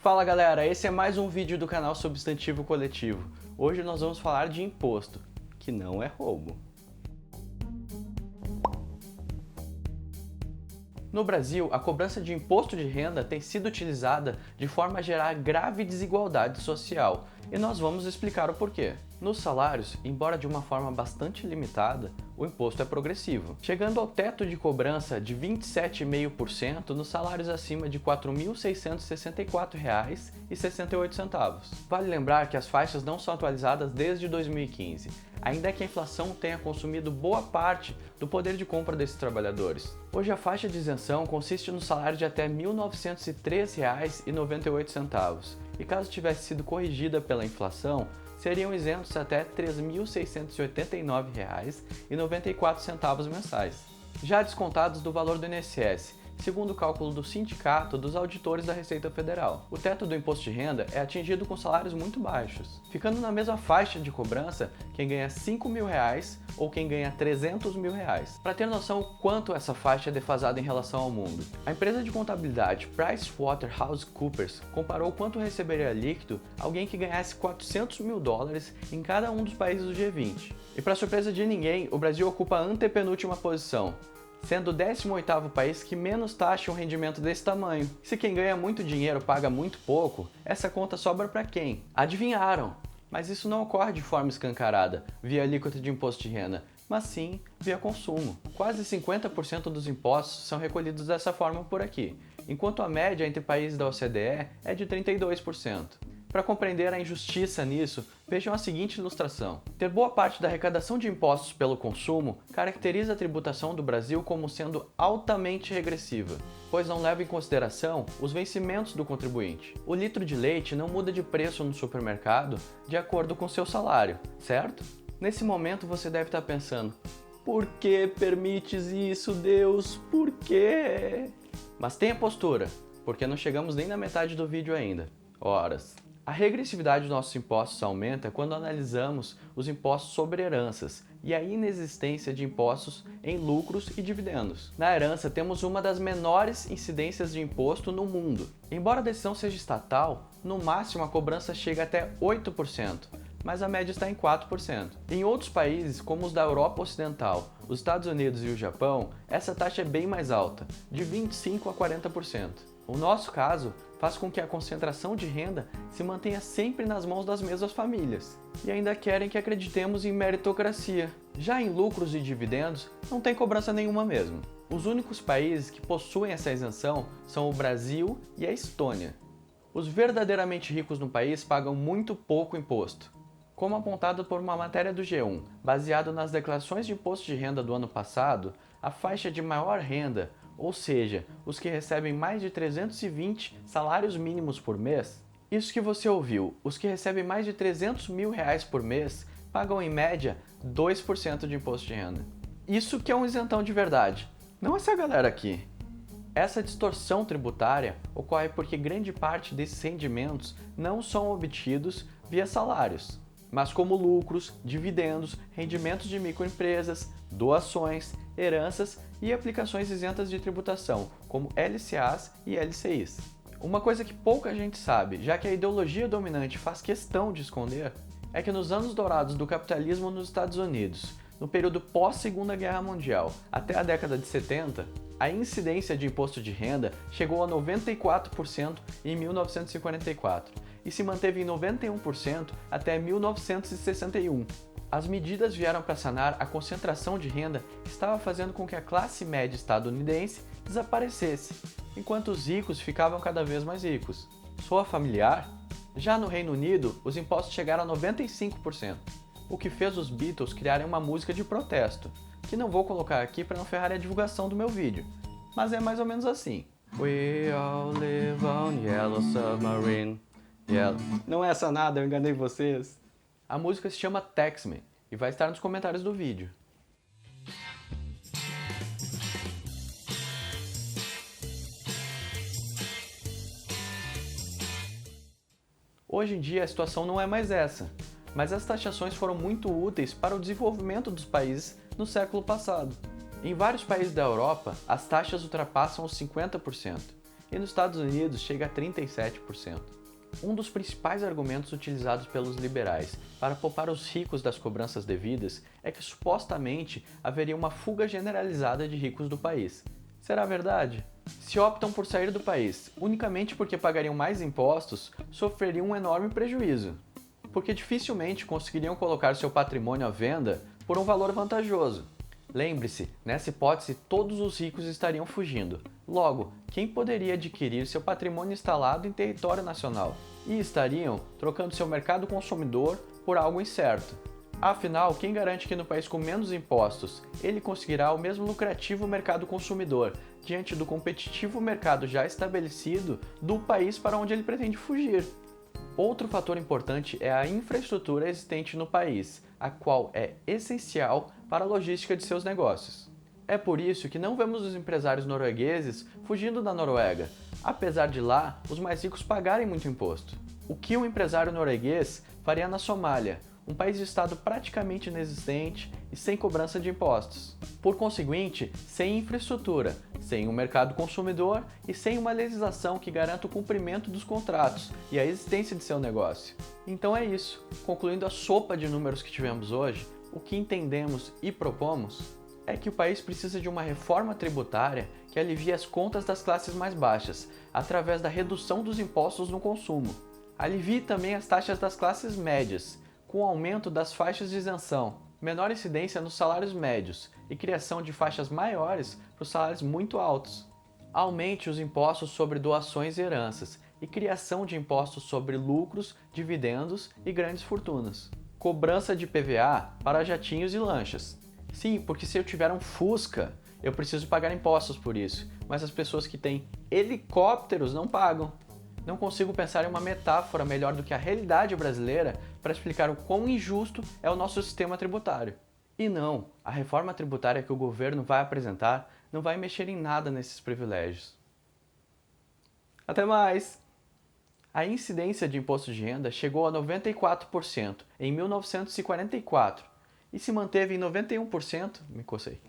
Fala galera, esse é mais um vídeo do canal Substantivo Coletivo. Hoje nós vamos falar de imposto, que não é roubo. No Brasil, a cobrança de imposto de renda tem sido utilizada de forma a gerar grave desigualdade social, e nós vamos explicar o porquê. Nos salários, embora de uma forma bastante limitada, o imposto é progressivo, chegando ao teto de cobrança de 27,5% nos salários acima de R$ 4.664,68. Vale lembrar que as faixas não são atualizadas desde 2015, ainda que a inflação tenha consumido boa parte do poder de compra desses trabalhadores. Hoje a faixa de isenção consiste no salário de até R$ 1.903,98, e caso tivesse sido corrigida pela inflação, seriam isentos até R$ 3.689,94 mensais, já descontados do valor do INSS, segundo o cálculo do Sindicato dos Auditores da Receita Federal. O teto do imposto de renda é atingido com salários muito baixos, ficando na mesma faixa de cobrança quem ganha R$ 5.000 ou quem ganha R$ 300.000. Para ter noção o quanto essa faixa é defasada em relação ao mundo, a empresa de contabilidade PricewaterhouseCoopers comparou quanto receberia líquido alguém que ganhasse $400 mil em cada um dos países do G20. E para surpresa de ninguém, o Brasil ocupa a antepenúltima posição, sendo o 18º país que menos taxa um rendimento desse tamanho. Se quem ganha muito dinheiro paga muito pouco, essa conta sobra para quem? Adivinharam! Mas isso não ocorre de forma escancarada, via alíquota de imposto de renda, mas sim via consumo. Quase 50% dos impostos são recolhidos dessa forma por aqui, enquanto a média entre países da OCDE é de 32%. Para compreender a injustiça nisso, vejam a seguinte ilustração. Ter boa parte da arrecadação de impostos pelo consumo caracteriza a tributação do Brasil como sendo altamente regressiva, pois não leva em consideração os vencimentos do contribuinte. O litro de leite não muda de preço no supermercado de acordo com seu salário, certo? Nesse momento você deve estar pensando, por que permites isso, Deus? Por quê? Mas tenha postura, porque não chegamos nem na metade do vídeo ainda. Horas. A regressividade dos nossos impostos aumenta quando analisamos os impostos sobre heranças e a inexistência de impostos em lucros e dividendos. Na herança, temos uma das menores incidências de imposto no mundo. Embora a decisão seja estatal, no máximo a cobrança chega até 8%, mas a média está em 4%. Em outros países, como os da Europa Ocidental, os Estados Unidos e o Japão, essa taxa é bem mais alta, de 25% a 40%. O nosso caso faz com que a concentração de renda se mantenha sempre nas mãos das mesmas famílias. E ainda querem que acreditemos em meritocracia. Já em lucros e dividendos, não tem cobrança nenhuma mesmo. Os únicos países que possuem essa isenção são o Brasil e a Estônia. Os verdadeiramente ricos no país pagam muito pouco imposto. Como apontado por uma matéria do G1, baseado nas declarações de imposto de renda do ano passado, a faixa de maior renda, ou seja, os que recebem mais de 320 salários mínimos por mês, isso que você ouviu, os que recebem mais de R$300 mil por mês, pagam em média 2% de imposto de renda. Isso que é um isentão de verdade, não essa galera aqui. Essa distorção tributária ocorre porque grande parte desses rendimentos não são obtidos via salários, mas como lucros, dividendos, rendimentos de microempresas, doações, heranças e aplicações isentas de tributação, como LCAs e LCIs. Uma coisa que pouca gente sabe, já que a ideologia dominante faz questão de esconder, é que nos anos dourados do capitalismo nos Estados Unidos, no período pós-Segunda Guerra Mundial até a década de 70, a incidência de imposto de renda chegou a 94% em 1944 e se manteve em 91% até 1961. As medidas vieram para sanar a concentração de renda que estava fazendo com que a classe média estadunidense desaparecesse, enquanto os ricos ficavam cada vez mais ricos. Soa familiar? Já no Reino Unido, os impostos chegaram a 95%, o que fez os Beatles criarem uma música de protesto, que não vou colocar aqui para não ferrar a divulgação do meu vídeo, mas é mais ou menos assim. We all live on yellow submarine. Yellow. Não é essa nada, eu enganei vocês. A música se chama Tax Me e vai estar nos comentários do vídeo. Hoje em dia a situação não é mais essa, mas as taxações foram muito úteis para o desenvolvimento dos países no século passado. Em vários países da Europa, as taxas ultrapassam os 50%, e nos Estados Unidos chega a 37%. Um dos principais argumentos utilizados pelos liberais para poupar os ricos das cobranças devidas é que supostamente haveria uma fuga generalizada de ricos do país. Será verdade? Se optam por sair do país unicamente porque pagariam mais impostos, sofreriam um enorme prejuízo, porque dificilmente conseguiriam colocar seu patrimônio à venda por um valor vantajoso. Lembre-se, nessa hipótese todos os ricos estariam fugindo. Logo, quem poderia adquirir seu patrimônio instalado em território nacional? E estariam trocando seu mercado consumidor por algo incerto. Afinal, quem garante que no país com menos impostos ele conseguirá o mesmo lucrativo mercado consumidor diante do competitivo mercado já estabelecido do país para onde ele pretende fugir? Outro fator importante é a infraestrutura existente no país, a qual é essencial para a logística de seus negócios. É por isso que não vemos os empresários noruegueses fugindo da Noruega, apesar de lá os mais ricos pagarem muito imposto. O que um empresário norueguês faria na Somália, um país de estado praticamente inexistente e sem cobrança de impostos? Por conseguinte, sem infraestrutura, sem um mercado consumidor e sem uma legislação que garanta o cumprimento dos contratos e a existência de seu negócio. Então é isso. Concluindo a sopa de números que tivemos hoje, o que entendemos e propomos é que o país precisa de uma reforma tributária que alivie as contas das classes mais baixas, através da redução dos impostos no consumo. Alivie também as taxas das classes médias, com o aumento das faixas de isenção, menor incidência nos salários médios e criação de faixas maiores para os salários muito altos. Aumente os impostos sobre doações e heranças e criação de impostos sobre lucros, dividendos e grandes fortunas. Cobrança de PVA para jatinhos e lanchas. Sim, porque se eu tiver um Fusca, eu preciso pagar impostos por isso, mas as pessoas que têm helicópteros não pagam. Não consigo pensar em uma metáfora melhor do que a realidade brasileira para explicar o quão injusto é o nosso sistema tributário. E não, a reforma tributária que o governo vai apresentar não vai mexer em nada nesses privilégios. Até mais! A incidência de imposto de renda chegou a 94% em 1944 e se manteve em 91%, me cocei.